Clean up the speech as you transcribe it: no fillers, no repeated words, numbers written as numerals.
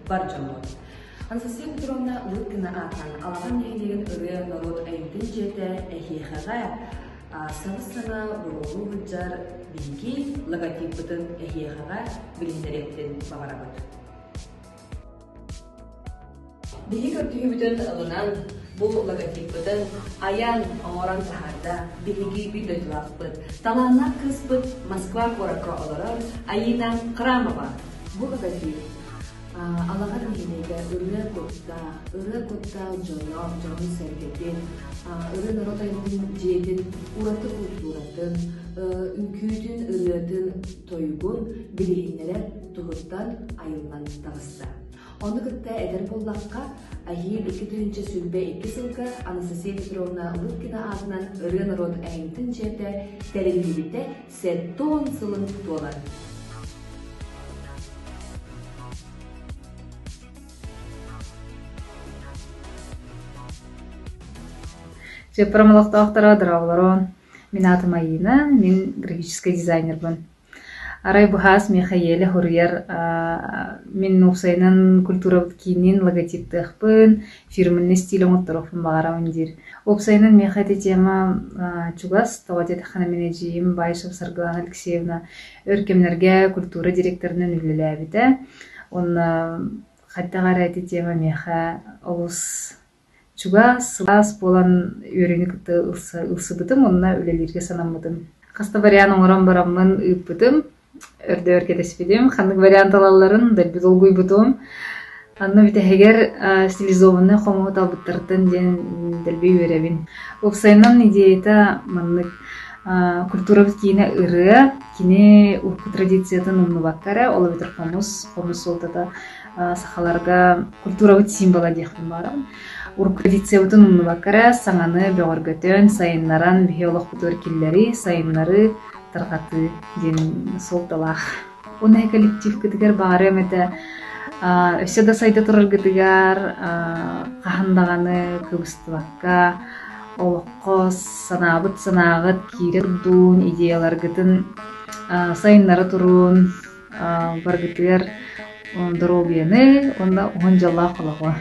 бар жолу. Анастасия Петровна Лыткина атан алган нехилеген ыры народ айымтын жете эхиехага саңысына бурулу бұджар биги логотипбытын эхиехага билинереттен бағарабыт. Биги көптүгүбүтөн ылынан бұл логотипбытын аян оңоран тахарда биги бидотлаппыт, таланна кыспыт Москва корака олорор Аина Крамова. Бұл логотип Алағар мейнеге ұры көтта жоны сәргетін, ұры народ айнын жейдін ураты культуратын, үнкүйдің ұрыатын тойгун білейінлері тұғыттан айылман тағысты. Оны күтті әдір боллаққа айыл 2-інші сүлбе 2 сылға Анастасия Петровна Лыткина адынан ұры народ айнтын жерді тәрелгеліде сәттон сылын толар. Промолоктоохтора дырауларон. Мен атым Аина, мен графический дизайнер бун. Арай бухас Михаэле Хурьер, мен опсайнын культура кийинин логотиптых бун, фирменный стиль оңотторофун багарабын дир. Опсайнын мехати тема чугас, тавадет ханаминежиим Байшев Сарглана Алексеевна, өркемнерге культура директорунун үлелебите. Он хатта гарайты тема меха олус чуга сылас болан үйрені күтті ылсыбытым, онына өлелерге санамыдым. Қаста вариан оңыран барамын ұйыппытым, өрді өркетеспедім, қандық вариант алаларын дәлбет олғый бұтым. Анны біте хегер стилизованны қомығы талбыттардың ден дәлбе үйеребін. Опсайнан идеята маннык культура бит кийине ыры, кийине урку традициятын умны баккара, ола битер қомыз солтата сахаларга культура бит символа дехтін барам. Урку традициятын умны баккара, саңаны беғоргөтөн, сайыннаран биолог бутор киллери, сайыннары таргаты ден солталах. Оны коллектив кытыгар бағарым эте өсө да сайда турар кытыгар кахандаганы кыбыстыбакка, олоққо санабыт санағыт кирер дуун идеялар гытын сайыннары турун баргытыгар дорогияны, онда оған жалла қолағо.